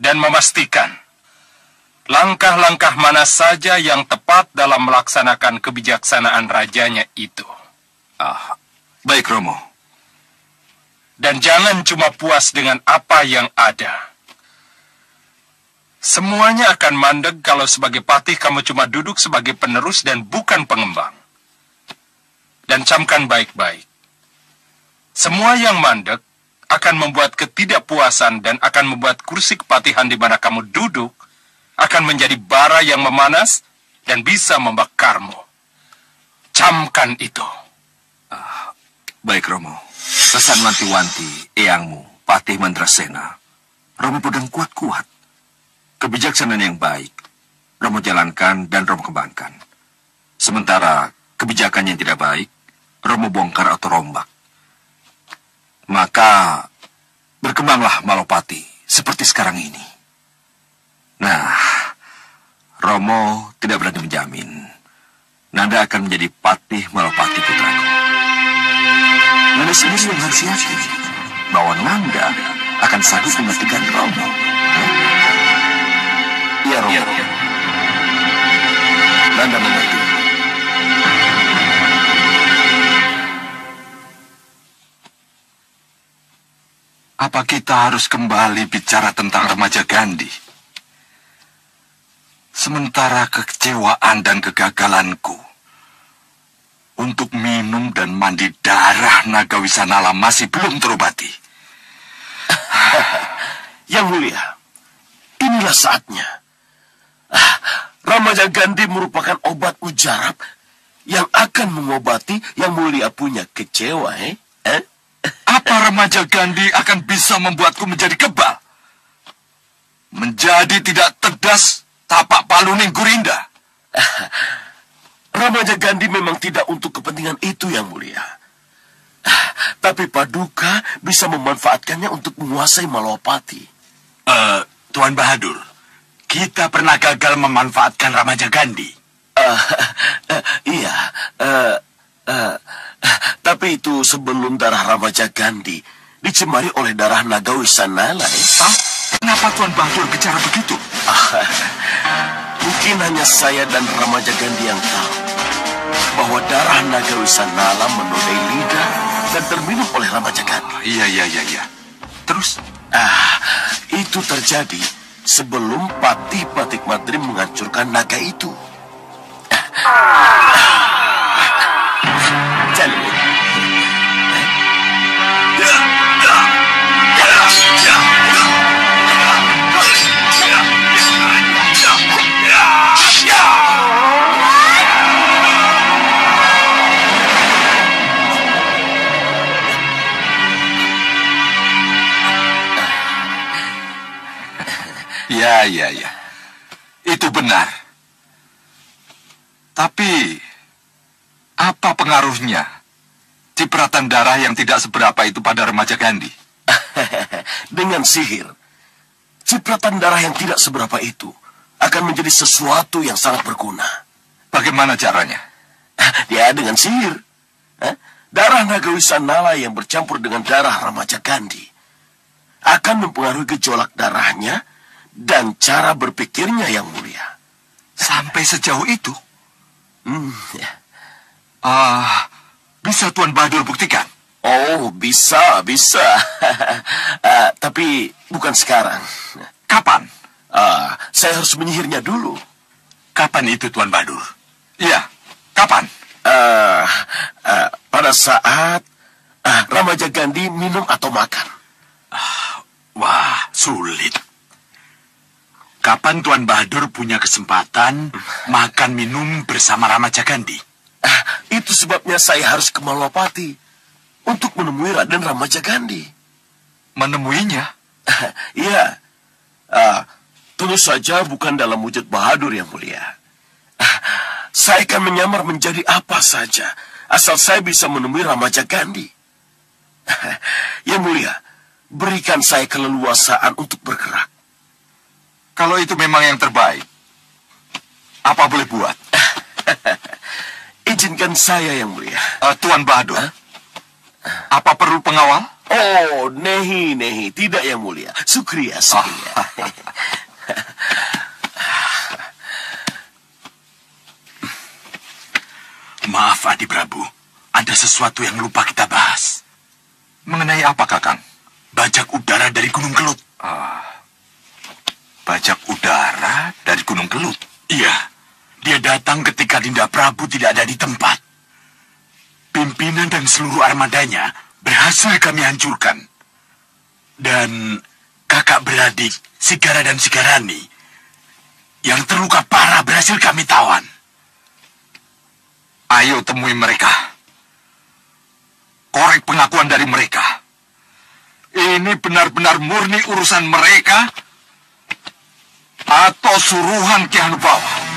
dan memastikan langkah-langkah mana saja yang tepat dalam melaksanakan kebijaksanaan rajanya itu. Baik, Romo. Dan jangan cuma puas dengan apa yang ada. Semuanya akan mandeg kalau sebagai patih kamu cuma duduk sebagai penerus dan bukan pengembang. Dan camkan baik-baik. Semua yang mandek akan membuat ketidakpuasan dan akan membuat kursi kepatihan di mana kamu duduk akan menjadi bara yang memanas dan bisa membakarmu. Camkan itu. Baik, Romo. Pesan wanti-wanti eyangmu, Patih Mandrasena, Romo pegang kuat-kuat. Kebijaksanaan yang baik, Romo jalankan dan Romo kembangkan. Sementara kebijakan yang tidak baik, Romo bongkar atau rombak. Maka berkembanglah Malopati seperti sekarang ini. Nah, Romo tidak berani menjamin Nanda akan menjadi Patih Malopati putraku. Nanda sendiri yang harus yakin bahwa Nanda akan sanggup menghentikan Romo. Ya, Romo. Nanda mengerti. Apa kita harus kembali bicara tentang Ramajagandi? Sementara kekecewaan dan kegagalanku untuk minum dan mandi darah naga Wisanala masih belum terobati. Yang mulia, inilah saatnya. Ramaja Gandhi merupakan obat mujarab yang akan mengobati yang mulia punya kecewa, Apa Ramaja Gandhi akan bisa membuatku menjadi kebal? Menjadi tidak tedas tapak paluning Gurinda? Ramaja Gandhi memang tidak untuk kepentingan itu, yang mulia. Tapi Paduka bisa memanfaatkannya untuk menguasai Malawapati. Tuan Bahadur, kita pernah gagal memanfaatkan Ramaja Gandhi. Iya, tapi itu sebelum darah Ramaja Gandhi dicemari oleh darah naga Wisanala. Kenapa Tuan Bahadur bicara begitu? Mungkin hanya saya dan Ramaja Gandhi yang tahu bahwa darah naga Wisanala menodai lidah dan terminum oleh Ramaja Gandhi. Iya. Terus? Itu terjadi sebelum Patih Patik Madrim menghancurkan naga itu. Jalur. Ya. Itu benar. Tapi, apa pengaruhnya cipratan darah yang tidak seberapa itu pada Ramaja Gandhi? Dengan sihir, cipratan darah yang tidak seberapa itu akan menjadi sesuatu yang sangat berguna. Bagaimana caranya? Ya, dengan sihir. Darah naga Wisanala yang bercampur dengan darah Ramaja Gandhi akan mempengaruhi gejolak darahnya dan cara berpikirnya, yang mulia. Sampai sejauh itu? Ya. Bisa Tuan Bahadur buktikan? Oh, bisa. Tapi bukan sekarang. Kapan? Saya harus menyihirnya dulu. Kapan itu Tuan Bahadur? Iya, kapan? Pada saat Ramaja Gandhi minum atau makan. Wah, sulit. Kapan Tuan Bahadur punya kesempatan makan minum bersama Ramaja Gandhi? Itu sebabnya saya harus ke Malawapati untuk menemui Raden Ramaja Gandhi. Menemuinya? Iya. Tentu saja bukan dalam wujud Bahadur, yang mulia. Saya akan menyamar menjadi apa saja, asal saya bisa menemui Ramaja Gandhi. Yang mulia, berikan saya keleluasaan untuk bergerak. Kalau itu memang yang terbaik, apa boleh buat? Izinkan saya, yang mulia. Tuan Bahadur, apa perlu pengawal? Oh, nehi. Tidak, yang mulia. Sukriya. Maaf, Adi Prabu. Ada sesuatu yang lupa kita bahas. Mengenai apa, Kakang? Bajak udara dari Gunung Kelut. Bajak udara dari Gunung Kelut? Iya. Dia datang ketika Dinda Prabu tidak ada di tempat. Pimpinan dan seluruh armadanya berhasil kami hancurkan. Dan kakak beradik, Sigara dan Sigarani, yang terluka parah berhasil kami tawan. Ayo temui mereka. Korek pengakuan dari mereka. Ini benar-benar murni urusan mereka atau suruhan Ki Hanubawa?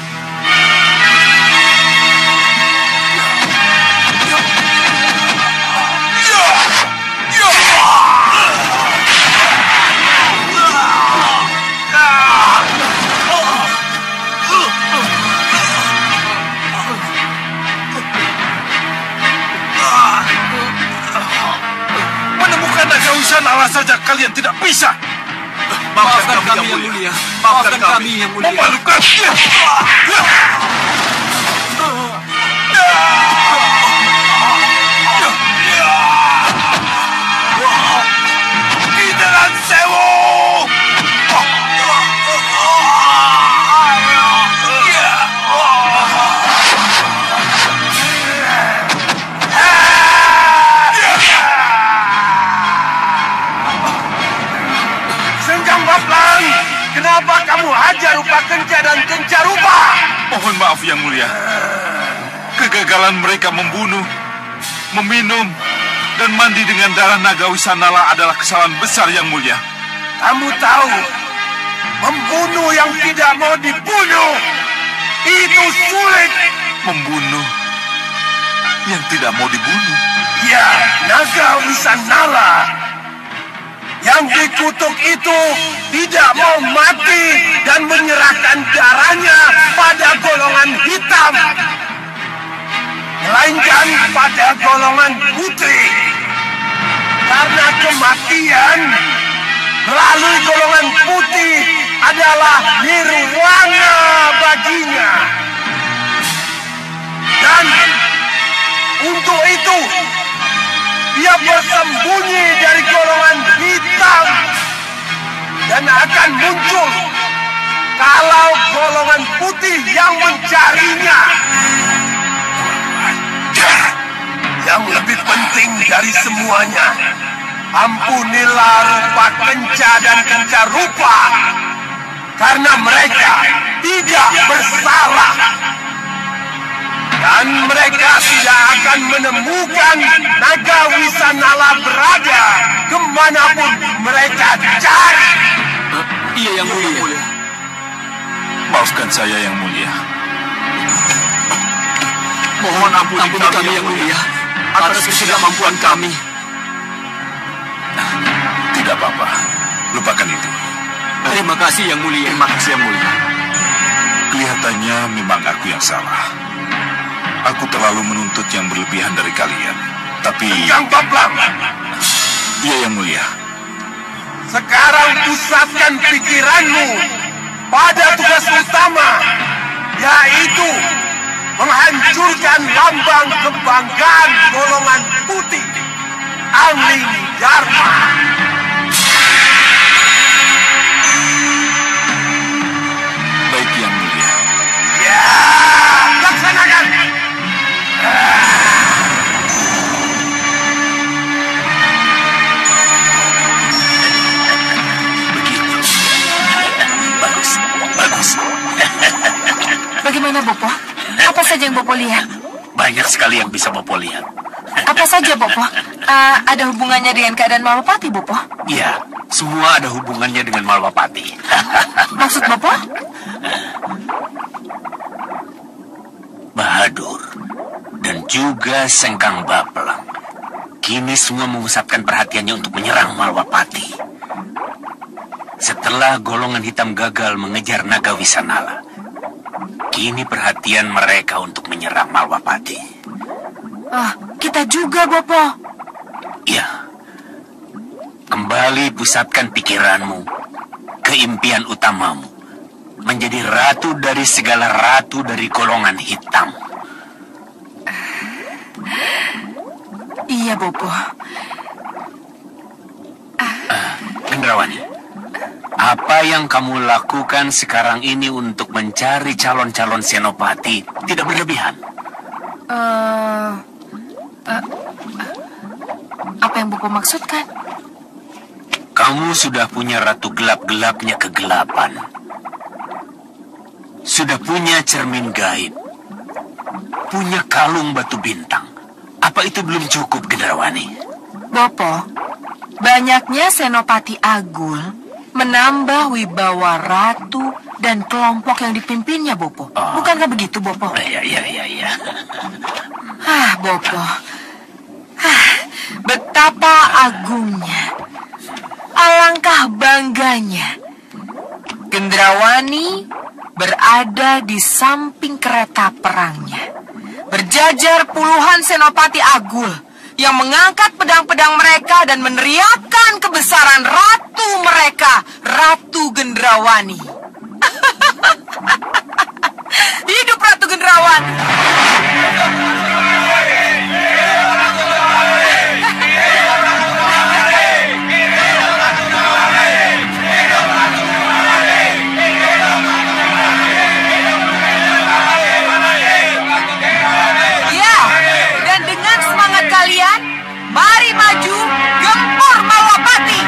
Menemukan naga Wisanala saja kalian tidak bisa. Maafkan kami yang mulia. Maafkan kami yang mulia. Memalukan. Kidaran Sewu. Kenca dan Kenca Rupa. Mohon maaf Yang Mulia. Kegagalan mereka membunuh, meminum, dan mandi dengan darah naga Wisanala adalah kesalahan besar Yang Mulia. Kamu tahu, membunuh yang tidak mau dibunuh itu sulit. Membunuh yang tidak mau dibunuh? Ya, naga Wisanala yang dikutuk itu tidak mau mati dan menyerahkan darahnya pada golongan hitam, melainkan pada golongan putih. Karena kematian melalui golongan putih adalah nirwana baginya. Dan untuk itu dia bersembunyi dari golongan hitam dan akan muncul kalau golongan putih yang mencarinya. Yang lebih penting dari semuanya, ampunilah Rupa Kenca dan Kenca Rupa, karena mereka tidak bersalah. Dan mereka tidak akan menemukan naga Wisanala berada kemanapun mereka cari. Iya Yang Mulia. Maafkan saya Yang Mulia. Mohon ampuni kami Yang Mulia atas ketidakmampuan kami. Tidak apa-apa. Lupakan itu. Terima kasih Yang Mulia. Terima kasih Yang Mulia. Kelihatannya memang aku yang salah. Aku terlalu menuntut yang berlebihan dari kalian. Tapi... Yang Bablang. Iya Yang Mulia. Sekarang pusatkan pikiranmu pada tugas utama, yaitu menghancurkan lambang kebanggaan golongan putih, Angling Dharma. Baik Yang Mulia. Ya, laksanakan. Begitu. Bagus. Bagaimana, Bopo? Apa saja yang Bopo lihat? Banyak sekali yang bisa Bopo lihat. Apa saja, Bopo? Ada hubungannya dengan keadaan Malwapati, Bopo? Iya, semua ada hubungannya dengan Malwapati. Maksud Bopo? Bahadur dan juga Sengkang Baplang kini semua memusatkan perhatiannya untuk menyerang Malwapati. Setelah golongan hitam gagal mengejar naga Wisanala, kini perhatian mereka untuk menyerang Malwapati. Kita juga, Bopo. Ya, kembali pusatkan pikiranmu ke impian utamamu, menjadi ratu dari segala ratu dari golongan hitam. Iya, Bopo. Gendrawani, apa yang kamu lakukan sekarang ini untuk mencari calon-calon senopati tidak berlebihan? Apa yang Bopo maksudkan? Kamu sudah punya ratu gelap-gelapnya kegelapan. Sudah punya cermin gaib. Punya kalung batu bintang. Apa itu belum cukup, Gendrawani? Bopo, banyaknya senopati Agul menambah wibawa ratu dan kelompok yang dipimpinnya, Bopo. Bukankah begitu, Bopo? Iya. Bopo. Betapa agungnya. Alangkah bangganya. Gendrawani berada di samping kereta perangnya. Berjajar puluhan senopati Agul yang mengangkat pedang-pedang mereka dan meneriakkan kebesaran ratu mereka, Ratu Gendrawani. Hidup Ratu Gendrawani. Kalian, mari maju, gempur Malwapati.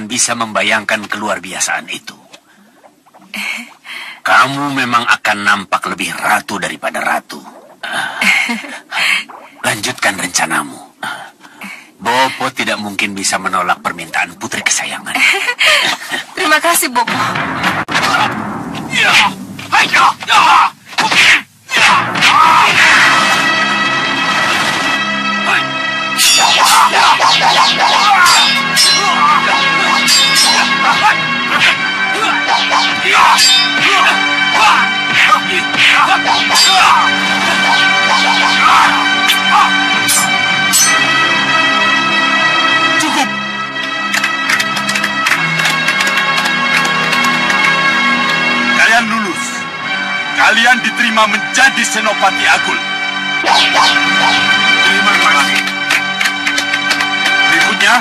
bisa membayangkan keluar biasaan itu. Kamu memang akan nampak lebih ratu daripada ratu. Lanjutkan rencanamu. Bopo tidak mungkin bisa menolak permintaan putri kesayangan. Terima kasih, Bopo. Cukup. Kalian lulus. Kalian diterima menjadi Senopati Agul. Terima kasih. Berikutnya.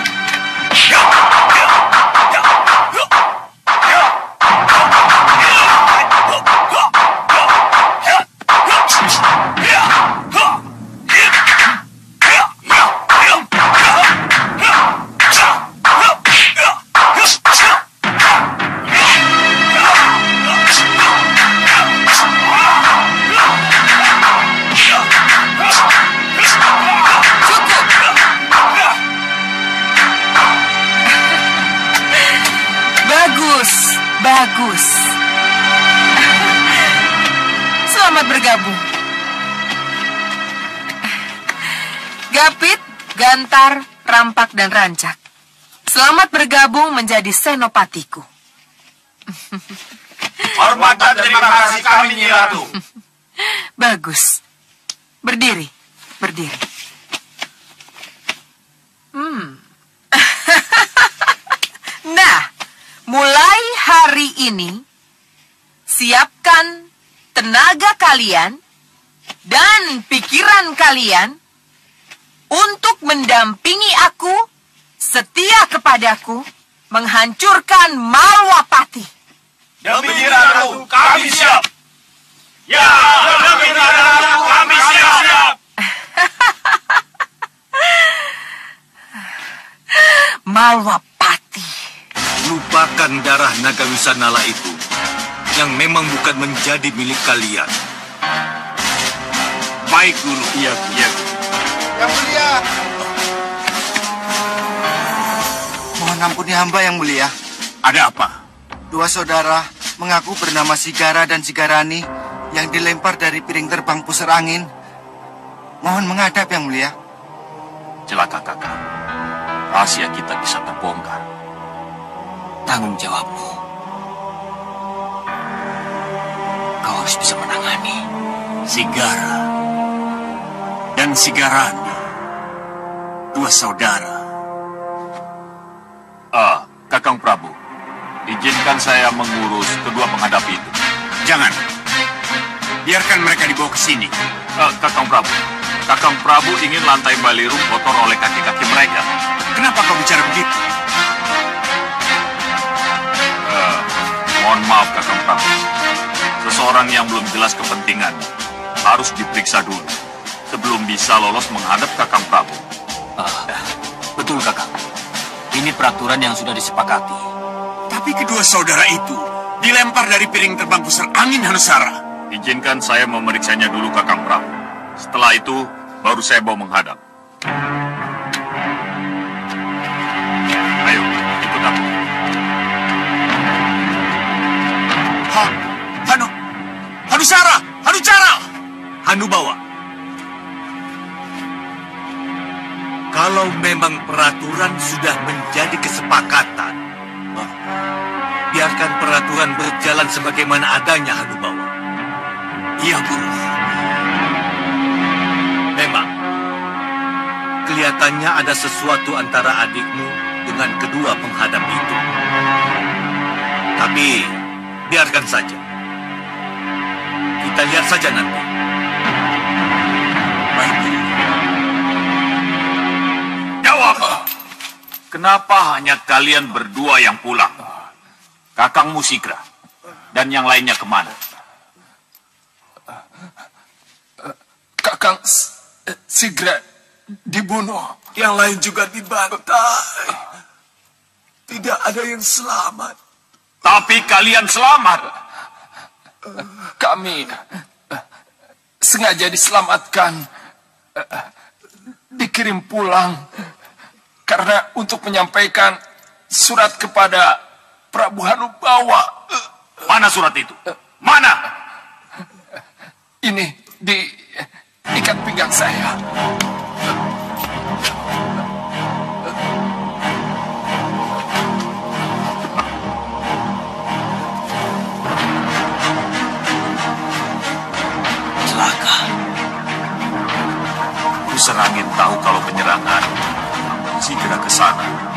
Bagus. Selamat bergabung. Gapit, Gantar, Rampak, dan Rancak. Selamat bergabung menjadi senopatiku. Hormat dan terima kasih kami, Nyi Ratu. Bagus. Berdiri. Berdiri. Nah, mulai hari ini, siapkan tenaga kalian dan pikiran kalian untuk mendampingi aku, setia kepadaku, menghancurkan Malwapati. Demi Nyi Ratu, kami siap. Ya, demi Nyi Ratu, kami siap. Malwapati. Lupakan darah naga Wisanala itu yang memang bukan menjadi milik kalian. Baik, Guru. Iya. Yang mulia. Mohon ampuni hamba, Yang mulia. Ada apa? Dua saudara mengaku bernama Sigara dan Sigarani yang dilempar dari piring terbang pusar angin. Mohon menghadap, Yang mulia. Celaka, Kakak. Rahasia kita bisa terbongkar. Tanggung jawabmu. Kau harus bisa menangani Sigara dan Sigarani, dua saudara. Kakang Prabu, izinkan saya mengurus kedua penghadap itu. Jangan. Biarkan mereka dibawa ke sini. Kakang Prabu ingin lantai Balirung kotor oleh kaki-kaki mereka. Kenapa kau bicara begitu? Mohon maaf, Kakang Prabu. Seseorang yang belum jelas kepentingan harus diperiksa dulu sebelum bisa lolos menghadap Kakang Prabu. Betul, Kakang. Ini peraturan yang sudah disepakati. Tapi kedua saudara itu dilempar dari piring terbang pusar angin, Hanusara. Izinkan saya memeriksanya dulu, Kakang Prabu. Setelah itu, baru saya bawa menghadap. Ayo, ikut aku. Hanusara! Hanubawa. Kalau memang peraturan sudah menjadi kesepakatan, biarkan peraturan berjalan sebagaimana adanya, Hanubawa. Iya, Guru. Memang, kelihatannya ada sesuatu antara adikmu dengan kedua penghadap itu. Tapi, biarkan saja. Kita lihat saja nanti. Baik, Guru. Jawab! Kenapa hanya kalian berdua yang pulang? Kakang Musigra dan yang lainnya kemana? Kakang Sigra dibunuh. Yang lain juga dibantai. Tidak tidak ada yang selamat. Tapi kalian selamat. Kami sengaja diselamatkan, dikirim pulang karena untuk menyampaikan surat kepada Prabu Hanubawa. Mana surat itu? Mana? Ini di ikat pinggang saya. Pusar Angin tahu kalau penyerangan segera ke sana.